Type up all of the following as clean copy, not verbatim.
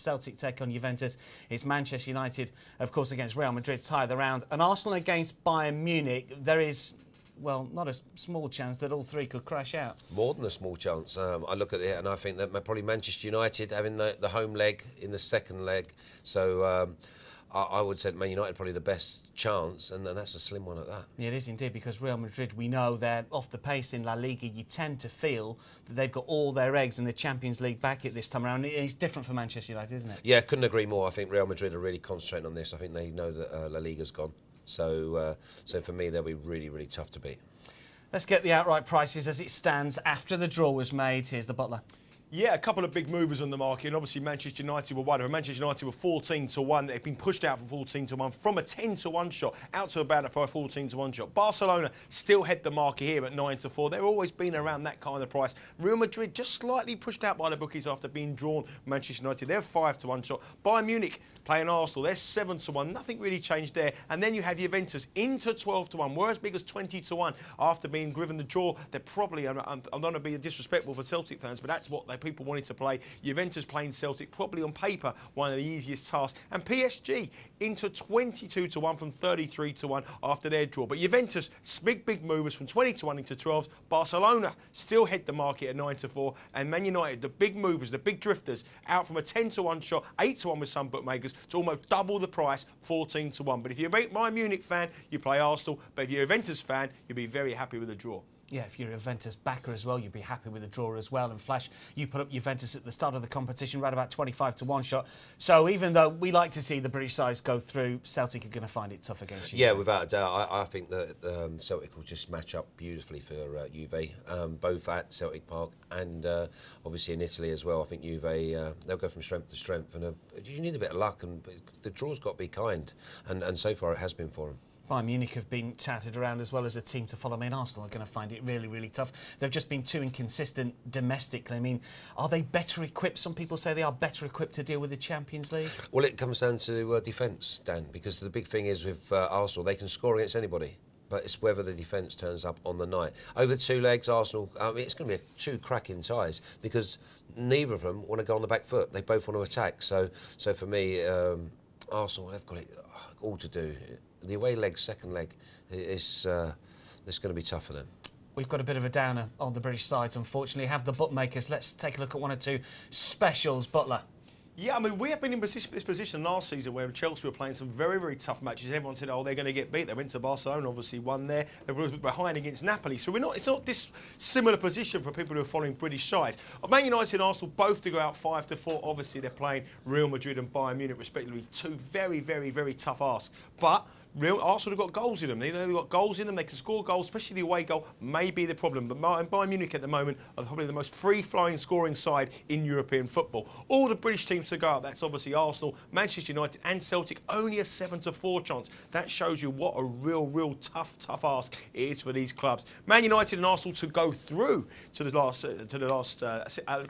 Celtic take on Juventus. It's Manchester United, of course, against Real Madrid, tie the round. And Arsenal against Bayern Munich. There is, well, not a small chance that all three could crash out. More than a small chance. I look at it and I think that probably Manchester United having the home leg in the second leg. So I would say Man United probably the best chance, and that's a slim one at that. Yeah, it is indeed, because Real Madrid, we know they're off the pace in La Liga. You tend to feel that they've got all their eggs in the Champions League basket this time around. It's different for Manchester United, isn't it? Yeah, couldn't agree more. I think Real Madrid are really concentrating on this. I think they know that La Liga's gone. So for me, they'll be really, really tough to beat. Let's get the outright prices as it stands after the draw was made. Here's the Butler. Yeah, a couple of big movers on the market, and obviously Manchester United were one. Manchester United were 14-1. They've been pushed out from 14-1 from a 10-1 shot out to about a 14-1 shot. Barcelona still head the market here at 9-4. They've always been around that kind of price. Real Madrid just slightly pushed out by the bookies after being drawn. Manchester United, they're 5-1 shot. Bayern Munich playing Arsenal, they're 7-1. Nothing really changed there. And then you have Juventus into 12-1. We're as big as 20-1 after being given the draw. They're probably, I'm not going to be disrespectful for Celtic fans, but that's what people wanted to play. Juventus playing Celtic, probably on paper one of the easiest tasks. And PSG into 22-1 from 33-1 after their draw. But Juventus, big movers from 20-1 into 12. Barcelona still head the market at 9-4. And Man United, the big movers, the big drifters, out from a 10-1 shot, 8-1 with some bookmakers, to almost double the price, 14-1. But if you're a Bayern Munich fan, you play Arsenal. But if you're a Juventus fan, you'll be very happy with the draw. Yeah, if you're a Juventus backer as well, you'd be happy with the draw as well. And Flash, you put up Juventus at the start of the competition, right about 25-1 shot. So even though we like to see the British sides go through, Celtic are going to find it tough against you. Yeah, without a doubt. I think that Celtic will just match up beautifully for Juve, both at Celtic Park and obviously in Italy as well. I think Juve, they'll go from strength to strength. And you need a bit of luck, and the draw's got to be kind. And so far it has been for them. Bayern Munich have been touted around as well as a team to follow. I mean, Arsenal are going to find it really, really tough. They've just been too inconsistent domestically. I mean, are they better equipped? Some people say they are better equipped to deal with the Champions League. Well, it comes down to defence, Dan, because the big thing is with Arsenal, they can score against anybody. But it's whether the defence turns up on the night. Over 2 legs, Arsenal, it's going to be 2 cracking ties because neither of them want to go on the back foot. They both want to attack. So for me, Arsenal, they've got it all to do. The away leg, second leg, it's going to be tough for them. We've got a bit of a downer on the British sides, unfortunately. Have the bookmakers. Let's take a look at 1 or 2 specials. Butler. Yeah, I mean, we have been in this position last season where Chelsea were playing some very, very tough matches. Everyone said, oh, they're going to get beat. They went to Barcelona, obviously won there. They were behind against Napoli. So it's not this similar position for people who are following British sides. Man United and Arsenal both to go out 5-4. Obviously, they're playing Real Madrid and Bayern Munich, respectively. 2 very, very, very tough asks. But Arsenal have got goals in them. They've got goals in them. They can score goals, especially the away goal may be the problem. But Bayern Munich at the moment are probably the most free-flowing scoring side in European football. All the British teams to go out, that's obviously Arsenal, Manchester United and Celtic, only a 7-4 chance. That shows you what a real tough ask it is for these clubs. Man United and Arsenal to go through to the last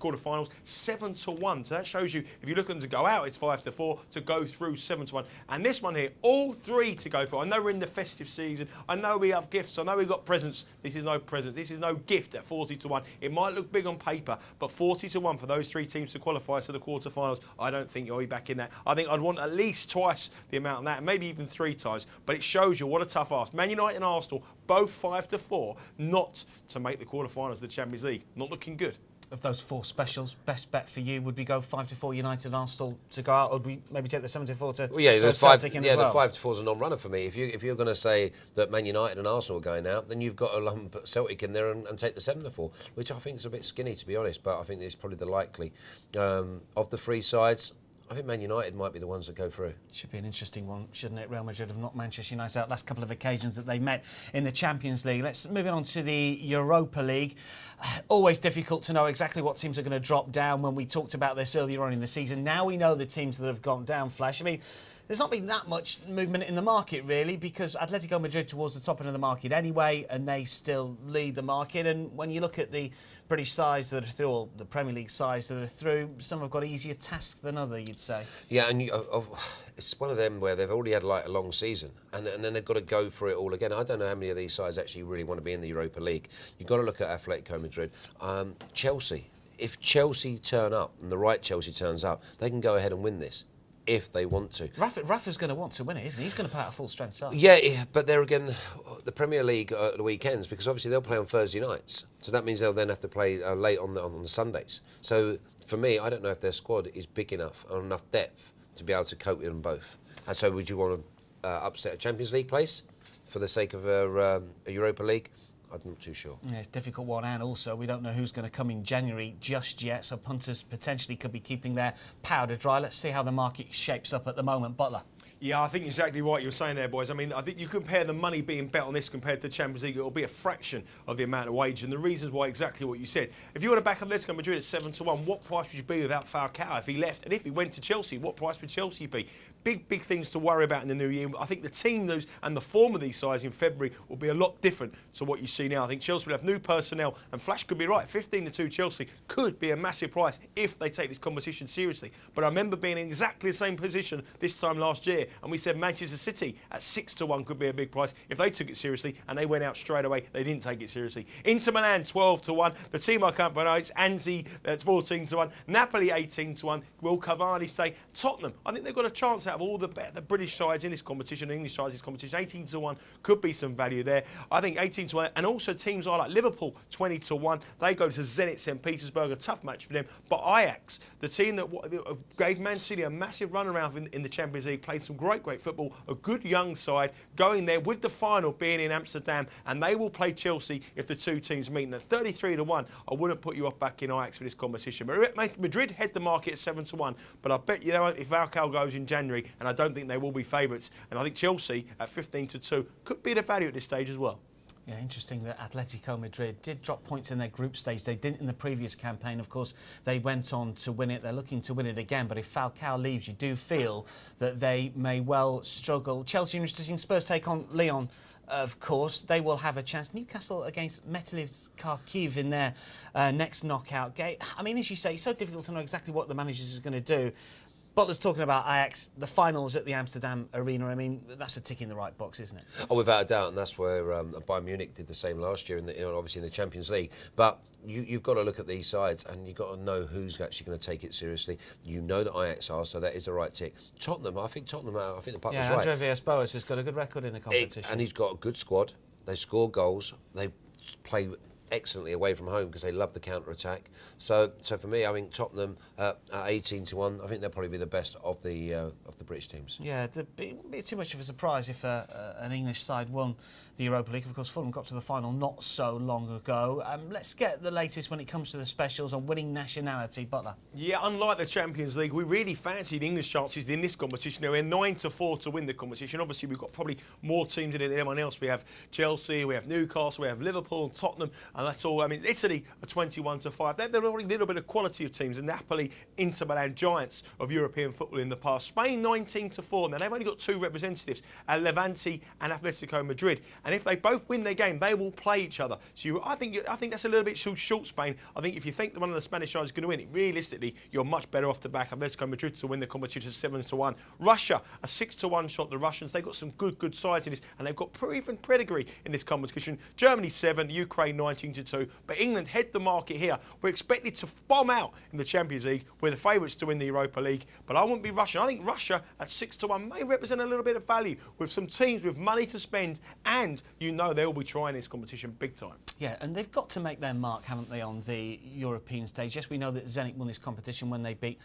quarter-finals, 7-1. So that shows you, if you look at them to go out, it's 5-4. To go through, 7-1. And this one here, all 3 to go for. I know we're in the festive season. I know we have gifts. I know we've got presents. This is no presents. This is no gift at 40-1. It might look big on paper, but 40-1 for those 3 teams to qualify to the quarterfinals, I don't think you'll be back in that. I think I'd want at least twice the amount of that, maybe even 3 times. But it shows you what a tough ask. Man United and Arsenal, both 5-4, not to make the quarterfinals of the Champions League. Not looking good. Of those 4 specials, best bet for you would we go 5-4 United and Arsenal to go out, or would we maybe take the 7-4 to? Well, yeah, the 5. Yeah, the 5-4 is a non-runner for me. If you're going to say that Man United and Arsenal are going out, then you've got to lump Celtic in there and take the 7-4, which I think is a bit skinny to be honest. But I think it's probably the likely of the 3 sides. I think Man United might be the ones that go through. Should be an interesting one, shouldn't it? Real Madrid have knocked Manchester United out last couple of occasions that they've met in the Champions League. Let's move on to the Europa League. Always difficult to know exactly what teams are going to drop down. When we talked about this earlier on in the season, now we know the teams that have gone down, Flash. I mean, there's not been that much movement in the market, really, because Atletico Madrid towards the top end of the market anyway, and they still lead the market. And when you look at the British sides that are through, or the Premier League sides that are through, some have got easier tasks than others, you'd say. Yeah, and it's one of them where they've already had like a long season, and then they've got to go for it all again. I don't know how many of these sides actually really want to be in the Europa League. You've got to look at Atletico Madrid. Chelsea, if Chelsea turn up, and the right Chelsea turns up, they can go ahead and win this. If they want to. Rafa's going to want to win it, isn't he? He's going to put out a full-strength side. Yeah, but there again, the Premier League at the weekends, because obviously they'll play on Thursday nights. So that means they'll then have to play late on the Sundays. So for me, I don't know if their squad is big enough or enough depth to be able to cope with them both. And so would you want to upset a Champions League place for the sake of a Europa League? I'm not too sure. Yeah, it's a difficult one, and also we don't know who's going to come in January just yet, so punters potentially could be keeping their powder dry. Let's see how the market shapes up at the moment. Butler. Yeah, I think exactly what you're saying there, boys. I mean, I think you compare the money being bet on this compared to the Champions League, it'll be a fraction of the amount of wage. And the reasons why, exactly what you said. If you were to back Atletico Madrid at 7-1, what price would you be without Falcao if he left? And if he went to Chelsea, what price would Chelsea be? Big things to worry about in the new year. I think the team knows, and the form of these sides in February will be a lot different to what you see now. I think Chelsea will have new personnel, and Flash could be right. 15-2 Chelsea could be a massive price if they take this competition seriously. But I remember being in exactly the same position this time last year, and we said Manchester City at 6-1 could be a big price if they took it seriously, and they went out straight away. They didn't take it seriously. Inter Milan 12-1. The team I can't pronounce, Anzi, that's 14-1. Napoli 18-1. Will Cavani stay? Tottenham, I think they've got a chance out of all the British sides in this competition, English sides in this competition. 18-1 could be some value there. I think 18-1, and also teams are like Liverpool 20-1. They go to Zenit St. Petersburg, a tough match for them. But Ajax, the team that gave Man City a massive run around in the Champions League, played some great football, a good young side, going there with the final being in Amsterdam, and they will play Chelsea if the two teams meet. And at 33-1, I wouldn't put you off back in Ajax for this competition. Madrid head the market at 7-1, but I bet you know if Falcao goes in January, and I don't think they will be favourites. And I think Chelsea at 15-2 could be the value at this stage as well. Yeah, interesting that Atletico Madrid did drop points in their group stage. They didn't in the previous campaign. Of course, they went on to win it. They're looking to win it again. But if Falcao leaves, you do feel that they may well struggle. Chelsea, interesting. Spurs take on Lyon. Of course, they will have a chance. Newcastle against Metalist Kharkiv in their next knockout game. I mean, as you say, it's so difficult to know exactly what the managers are going to do. Butler's talking about Ajax, the finals at the Amsterdam Arena. I mean, that's a tick in the right box, isn't it? Oh, without a doubt, and that's where Bayern Munich did the same last year, obviously in the Champions League. But you've got to look at these sides, and you've got to know who's actually going to take it seriously. You know that Ajax are, so that is the right tick. Tottenham, I think the Butler's right. Andre Villas-Boas has got a good record in the competition. And he's got a good squad. They score goals. They play excellently away from home because they love the counter-attack. So for me, I think Tottenham at 18-1, I think they'll probably be the best of the British teams. Yeah, it'd be too much of a surprise if an English side won the Europa League. Of course, Fulham got to the final not so long ago. Let's get the latest when it comes to the specials on winning nationality. Butler. Yeah, unlike the Champions League, we really fancied English chances in this competition. We're 9-4 to win the competition. Obviously, we've got probably more teams in it than anyone else. We have Chelsea, we have Newcastle, we have Liverpool and Tottenham, and that's all. I mean, Italy are 21-5. They're already a little bit of quality of teams. And Napoli, Inter Milan, giants of European football in the past. Spain 19-4. Now they've only got two representatives, Levante and Atletico Madrid. And if they both win their game, they will play each other. So I think that's a little bit short, Spain. I think if you think that one of the Spanish sides is going to win it, realistically, you're much better off to back Atletico Madrid to win the competition 7-1. Russia, a 6-1 shot. The Russians, they've got some good sides in this, and they've got proven pedigree in this competition. Germany 7, Ukraine 19-2. But England head the market here. We're expected to bomb out in the Champions League. We're the favourites to win the Europa League, but I wouldn't be rushing. I think Russia at 6-1 may represent a little bit of value with some teams with money to spend, and you know they'll be trying this competition big time. Yeah, and they've got to make their mark, haven't they, on the European stage? Yes, we know that Zenit won this competition when they beat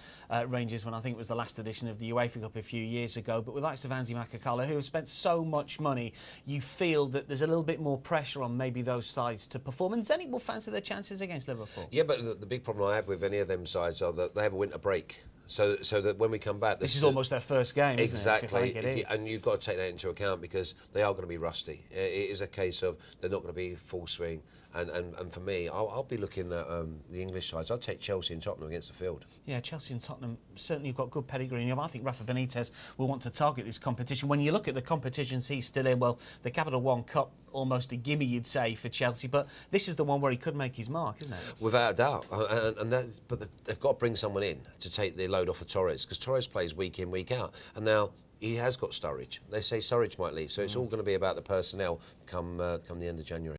Rangers when I think it was the last edition of the UEFA Cup a few years ago, but with likes of Anzi Makakala, who have spent so much money, you feel that there's a little bit more pressure on maybe those sides to perform, and Zenit will fancy their chances against Liverpool. Yeah, but the big problem I have with any of them sides are that they have a winter break. So that when we come back... This is almost their first game, exactly, isn't it? And you've got to take that into account because they are going to be rusty. It is a case of they're not going to be full swing. And for me, I'll be looking at the English sides. I'd take Chelsea and Tottenham against the field. Yeah, Chelsea and Tottenham certainly have got good pedigree. I think Rafa Benitez will want to target this competition. When you look at the competitions he's still in, well, the Capital One Cup, almost a gimme, you'd say, for Chelsea. But this is the one where he could make his mark, isn't it? Without a doubt. But they've got to bring someone in to take the load off of Torres, because Torres plays week in, week out. And now he has got Sturridge. They say Sturridge might leave. So it's all going to be about the personnel come the end of January.